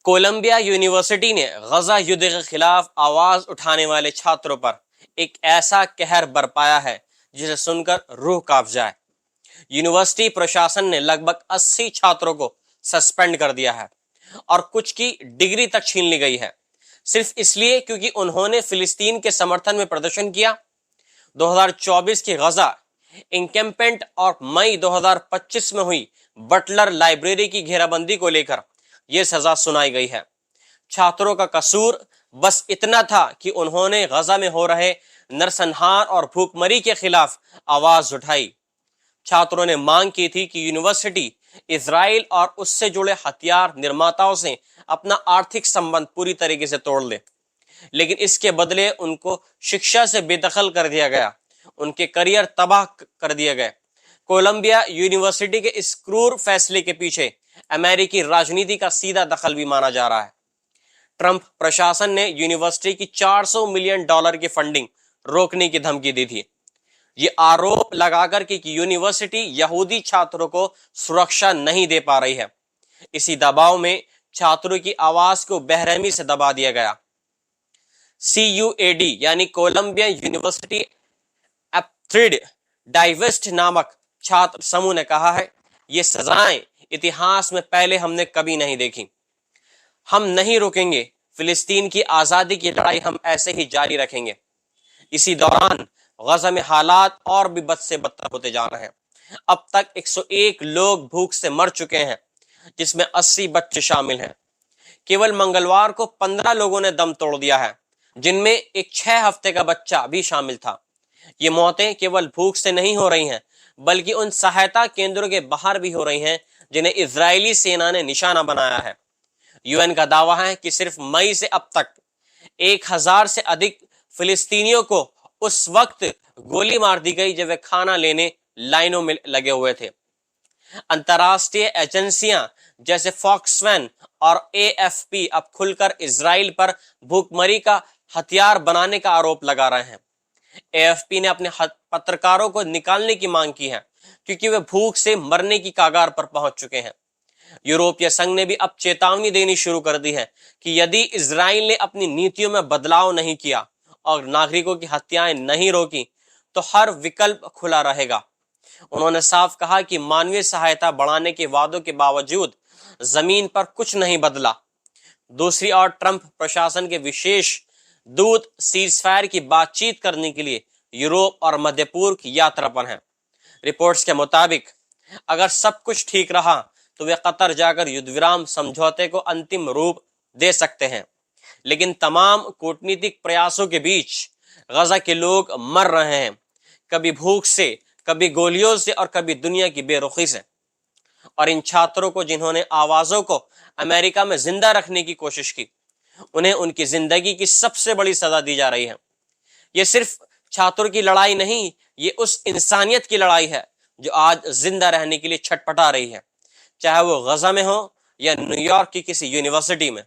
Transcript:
Colombia university ने गजा युद्ध के खिलाफ आवाज उठाने वाले छात्रों पर एक ऐसा कहर बरपाया है जिसे सुनकर रूह कांप जाए। यूनिवर्सिटी प्रशासन ने लगभग 80 छात्रों को सस्पेंड कर दिया है और कुछ की डिग्री तक छीन ली गई है, सिर्फ इसलिए क्योंकि उन्होंने फिलिस्तीन के समर्थन में प्रदर्शन किया। 2024 की गजा इंकैम्पमेंट और मई 2025 में हुई बटलर लाइब्रेरी की घेराबंदी को लेकर यह सजा सुनाई गई है। छात्रों का कसूर बस इतना था कि उन्होंने गजा में हो रहे नरसंहार और भूखमरी के खिलाफ आवाज उठाई। छात्रों ने मांग की थी कि यूनिवर्सिटी इजराइल और उससे जुड़े हथियार निर्माताओं से अपना आर्थिक संबंध पूरी तरीके से तोड़ ले, लेकिन इसके बदले उनको शिक्षा से बेदखल कर दिया गया, उनके करियर तबाह कर दिए गए। कोलंबिया यूनिवर्सिटी के इस क्रूर फैसले के पीछे अमेरिकी राजनीति का सीधा दखल भी माना जा रहा है। ट्रंप प्रशासन ने यूनिवर्सिटी की $400 मिलियन की फंडिंग रोकने की धमकी दी थी, ये आरोप लगाकर कि यूनिवर्सिटी यहूदी छात्रों को सुरक्षा नहीं दे पा रही है। इसी दबाव में छात्रों की आवाज को बेरहमी से दबा दिया गया। CUAD यानी कोलंबिया यूनिवर्सिटी एप्थ्रिड डाइवेस्ट नामक छात्र समूह ने कहा है, ये सजाएं इतिहास में पहले हमने कभी नहीं देखी। हम नहीं रुकेंगे, फिलिस्तीन की आजादी की लड़ाई हम ऐसे ही जारी रखेंगे। इसी दौरान गजा में हालात और भी बद से बदतर होते जा रहे हैं। अब तक 101 लोग भूख से मर चुके हैं, जिसमें 80 बच्चे शामिल हैं। केवल मंगलवार को 15 लोगों ने दम तोड़ दिया है, जिनमें एक 6 हफ्ते का बच्चा भी शामिल था। ये मौतें केवल भूख से नहीं हो रही हैं, बल्कि उन सहायता केंद्रों के बाहर भी हो रही हैं जिन्हें इजरायली सेना ने निशाना बनाया है। यूएन का दावा है कि सिर्फ मई से अब तक 1000 से अधिक फिलिस्तीनियों को उस वक्त गोली मार दी गई जब वे खाना लेने लाइनों में लगे हुए थे। अंतरराष्ट्रीय एजेंसियां जैसे फॉक्सवैन और AFP अब खुलकर इजराइल पर भूखमरी का हथियार बनाने का आरोप लगा रहे हैं। AFP ने अपने पत्रकारों को निकालने की मांग की है, क्योंकि वे भूख से मरने की कगार पर पहुंच चुके हैं। यूरोपीय संघ ने भी अब चेतावनी देनी शुरू कर दी है कि यदि इजराइल ने अपनी नीतियों में बदलाव नहीं किया और नागरिकों की हत्याएं नहीं रोकी, तो हर विकल्प खुला रहेगा। उन्होंने साफ कहा कि मानवीय सहायता बढ़ाने के वादों के बावजूद जमीन पर कुछ नहीं बदला। दूसरी ओर ट्रंप प्रशासन के विशेष दूत सीजफायर की बातचीत करने के लिए यूरोप और मध्य पूर्व की यात्रा पर हैं। रिपोर्ट्स के मुताबिक अगर सब कुछ ठीक रहा तो वे कतर जाकर युद्धविराम समझौते को अंतिम रूप दे सकते हैं, लेकिन तमाम कूटनीतिक प्रयासों के बीच गजा के लोग मर रहे हैं, कभी भूख से, कभी गोलियों से और कभी दुनिया की बेरुखी से। और इन छात्रों को, जिन्होंने आवाजों को अमेरिका में जिंदा रखने की कोशिश की, उन्हें उनकी जिंदगी की सबसे बड़ी सजा दी जा रही है। ये सिर्फ छात्रों की लड़ाई नहीं, ये उस इंसानियत की लड़ाई है जो आज जिंदा रहने के लिए छटपटा रही है, चाहे वो गजा में हो या न्यूयॉर्क की किसी यूनिवर्सिटी में।